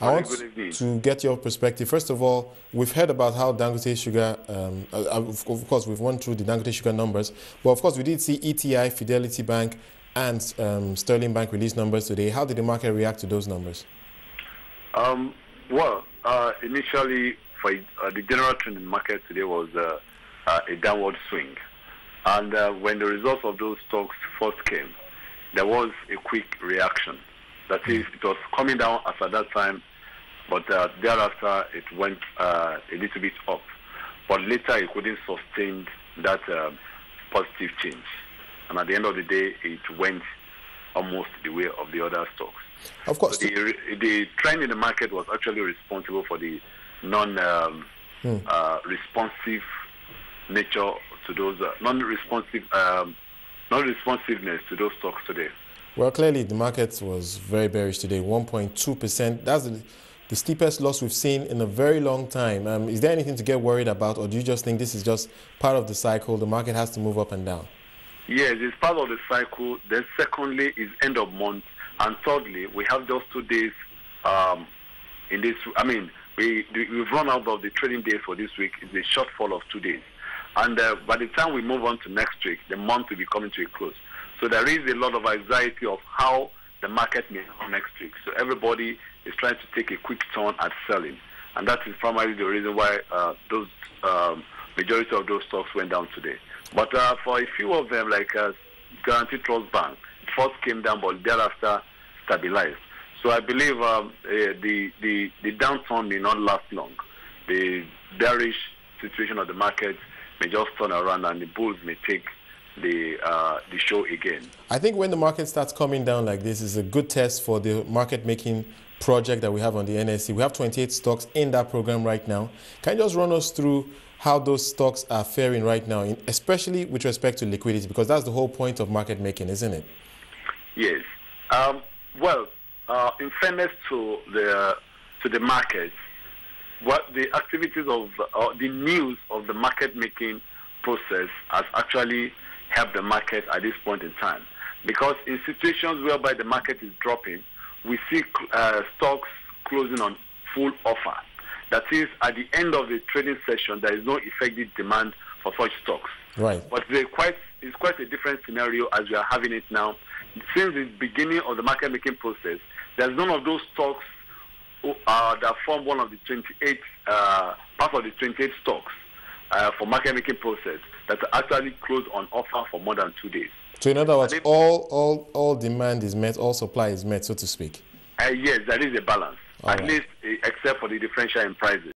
I want to get your perspective. First of all, we've heard about how Dangote Sugar, of course, we've went through the Dangote Sugar numbers, but of course, we did see ETI, Fidelity Bank, and Sterling Bank release numbers today. How did the market react to those numbers? Initially, for the general trend in the market today was a downward swing. And when the results of those stocks first came, there was a quick reaction. That is, it was coming down as at that time, but thereafter it went a little bit up. But later it couldn't sustain that positive change. And at the end of the day, it went almost the way of the other stocks. Of course. So the trend in the market was actually responsible for the non-responsive nature to those non-responsiveness to those stocks today. Well, clearly the market was very bearish today, 1.2%. That's the steepest loss we've seen in a very long time. Is there anything to get worried about, or do you just think this is just part of the cycle? The market has to move up and down. Yes, it's part of the cycle. Then secondly is end of month. And thirdly, we have just 2 days in this. I mean, we've run out of the trading days for this week. It's a shortfall of 2 days. And by the time we move on to next week, the month will be coming to a close. So there is a lot of anxiety of how the market may go next week. So everybody is trying to take a quick turn at selling. And that is primarily the reason why those majority of those stocks went down today. But for a few of them, like Guaranty Trust Bank, it first came down, but thereafter stabilized. So I believe the downturn may not last long. The bearish situation of the market may just turn around, and the bulls may take the show again. I think when the market starts coming down like this, is a good test for the market making project that we have on the NSE. We have 28 stocks in that program right now. Can you just run us through how those stocks are faring right now, especially with respect to liquidity, because that's the whole point of market making, isn't it? Yes. In fairness to the market, what the activities of the news of the market making process has actually helped the market at this point in time, because in situations whereby the market is dropping, we see stocks closing on full offer. That is, at the end of the trading session, there is no effective demand for such stocks. Right. But it's quite a different scenario as we are having it now. Since the beginning of the market making process, there's none of those stocks that form one of the 28 part of the 28 stocks for market making process that are actually closed on offer for more than 2 days. So in other words, all demand is met, all supply is met, so to speak. Yes, there is a balance, at least except for the differential in prices.